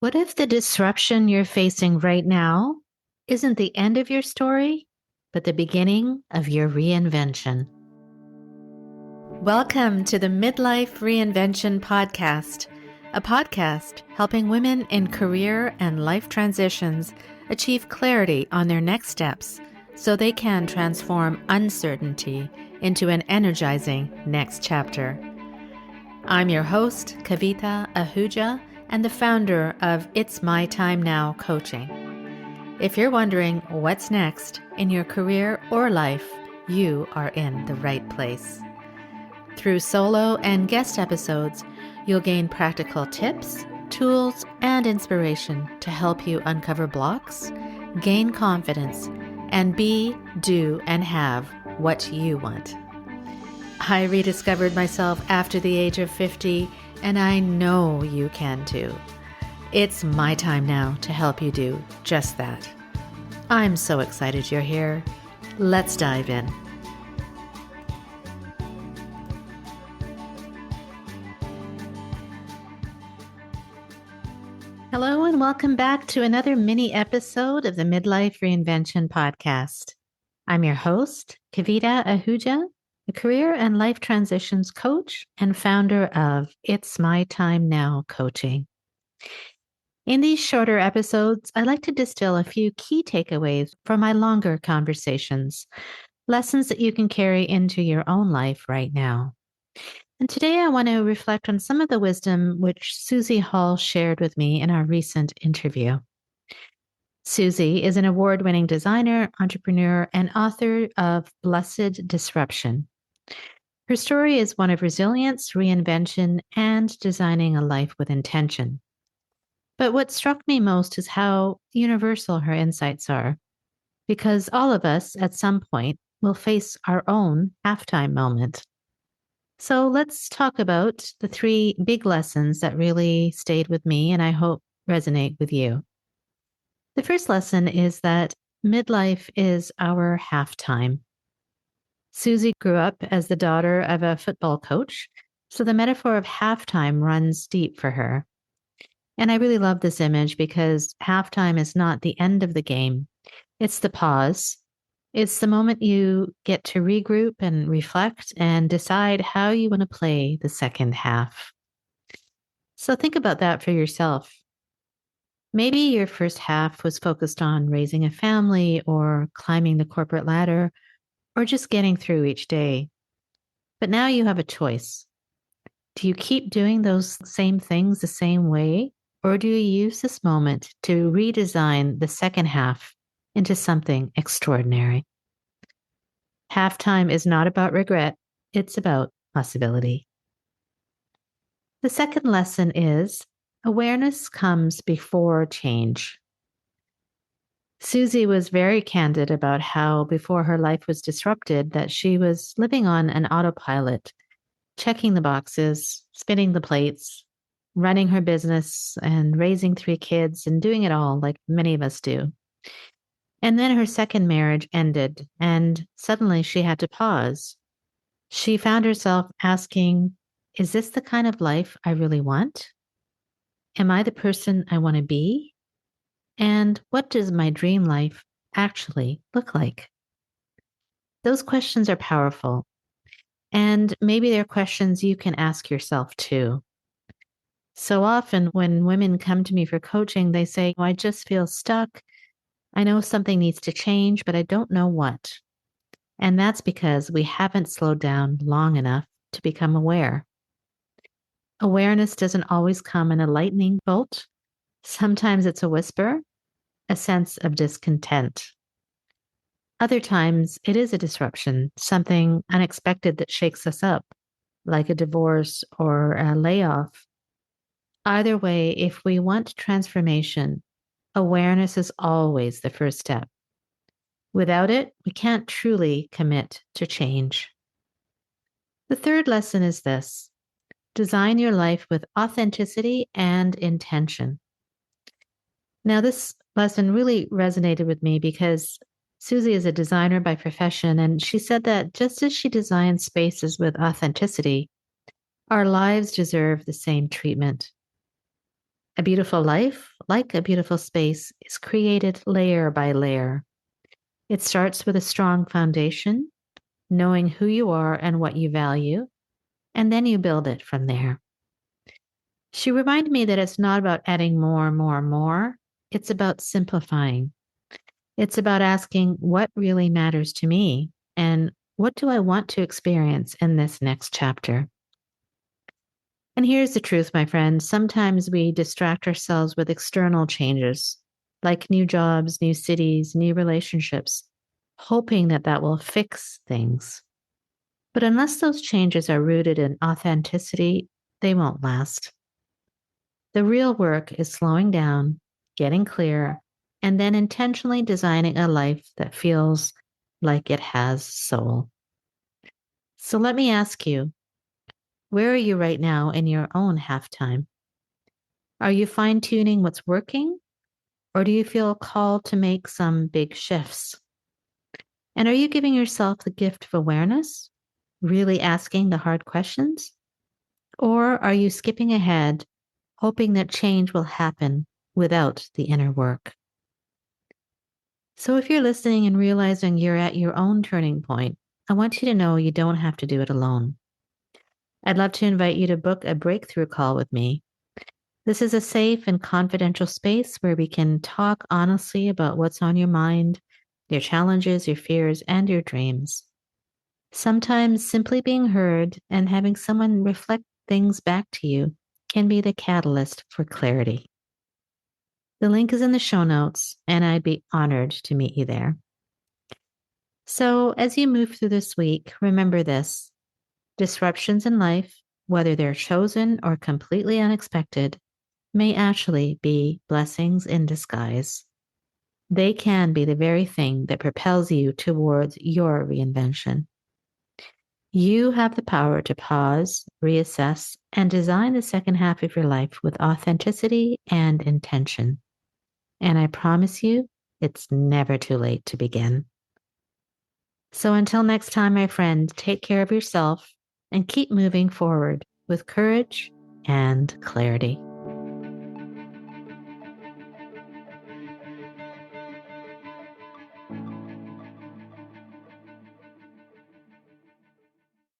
What if the disruption you're facing right now isn't the end of your story, but the beginning of your reinvention? Welcome to the Midlife Reinvention Podcast, a podcast helping women in career and life transitions achieve clarity on their next steps so they can transform uncertainty into an energizing next chapter. I'm your host, Kavita Ahuja, and the founder of It's My Time Now Coaching. If you're wondering what's next in your career or life, you are in the right place. Through solo and guest episodes, you'll gain practical tips, tools, and inspiration to help you uncover blocks, gain confidence, and be, do, and have what you want. I rediscovered myself after the age of 50, and I know you can too. It's my time now to help you do just that. I'm so excited you're here. Let's dive in. Hello, and welcome back to another mini episode of the Midlife Reinvention Podcast. I'm your host, Kavita Ahuja, a career and life transitions coach and founder of It's My Time Now Coaching. In these shorter episodes, I like to distill a few key takeaways from my longer conversations, lessons that you can carry into your own life right now. And today I want to reflect on some of the wisdom which Susie Hall shared with me in our recent interview. Susie is an award-winning designer, entrepreneur, and author of Blessed Disruption. Her story is one of resilience, reinvention, and designing a life with intention. But what struck me most is how universal her insights are, because all of us at some point will face our own halftime moment. So let's talk about the three big lessons that really stayed with me and I hope resonate with you. The first lesson is that midlife is our halftime. Susie grew up as the daughter of a football coach, so the metaphor of halftime runs deep for her. And I really love this image because halftime is not the end of the game. It's the pause. It's the moment you get to regroup and reflect and decide how you want to play the second half. So think about that for yourself. Maybe your first half was focused on raising a family or climbing the corporate ladder or just getting through each day. But now you have a choice. Do you keep doing those same things the same way, or do you use this moment to redesign the second half into something extraordinary? Halftime is not about regret, it's about possibility. The second lesson is awareness comes before change. Susie was very candid about how before her life was disrupted that she was living on an autopilot, checking the boxes, spinning the plates, running her business and raising three kids and doing it all like many of us do. And then her second marriage ended and suddenly she had to pause. She found herself asking, is this the kind of life I really want? Am I the person I want to be? And what does my dream life actually look like? Those questions are powerful. And maybe they're questions you can ask yourself too. So often when women come to me for coaching, they say, I just feel stuck. I know something needs to change, but I don't know what. And that's because we haven't slowed down long enough to become aware. Awareness doesn't always come in a lightning bolt. Sometimes it's a whisper, a sense of discontent. Other times it is a disruption, something unexpected that shakes us up, like a divorce or a layoff. Either way, if we want transformation, awareness is always the first step. Without it, we can't truly commit to change. The third lesson is this: design your life with authenticity and intention. Now, this lesson really resonated with me because Susie is a designer by profession, and she said that just as she designs spaces with authenticity, our lives deserve the same treatment. A beautiful life, like a beautiful space, is created layer by layer. It starts with a strong foundation, knowing who you are and what you value, and then you build it from there. She reminded me that it's not about adding more, more, more. It's about simplifying. It's about asking what really matters to me and what do I want to experience in this next chapter. And here's the truth, my friends. Sometimes we distract ourselves with external changes, like new jobs, new cities, new relationships, hoping that that will fix things. But unless those changes are rooted in authenticity, they won't last. The real work is slowing down, getting clear, and then intentionally designing a life that feels like it has soul. So let me ask you, where are you right now in your own halftime? Are you fine tuning what's working, or do you feel called to make some big shifts? And are you giving yourself the gift of awareness, really asking the hard questions? Or are you skipping ahead, hoping that change will happen without the inner work? So if you're listening and realizing you're at your own turning point, I want you to know you don't have to do it alone. I'd love to invite you to book a breakthrough call with me. This is a safe and confidential space where we can talk honestly about what's on your mind, your challenges, your fears, and your dreams. Sometimes simply being heard and having someone reflect things back to you can be the catalyst for clarity. The link is in the show notes, and I'd be honored to meet you there. So, as you move through this week, remember this: disruptions in life, whether they're chosen or completely unexpected, may actually be blessings in disguise. They can be the very thing that propels you towards your reinvention. You have the power to pause, reassess, and design the second half of your life with authenticity and intention. And I promise you, it's never too late to begin. So until next time, my friend, take care of yourself and keep moving forward with courage and clarity.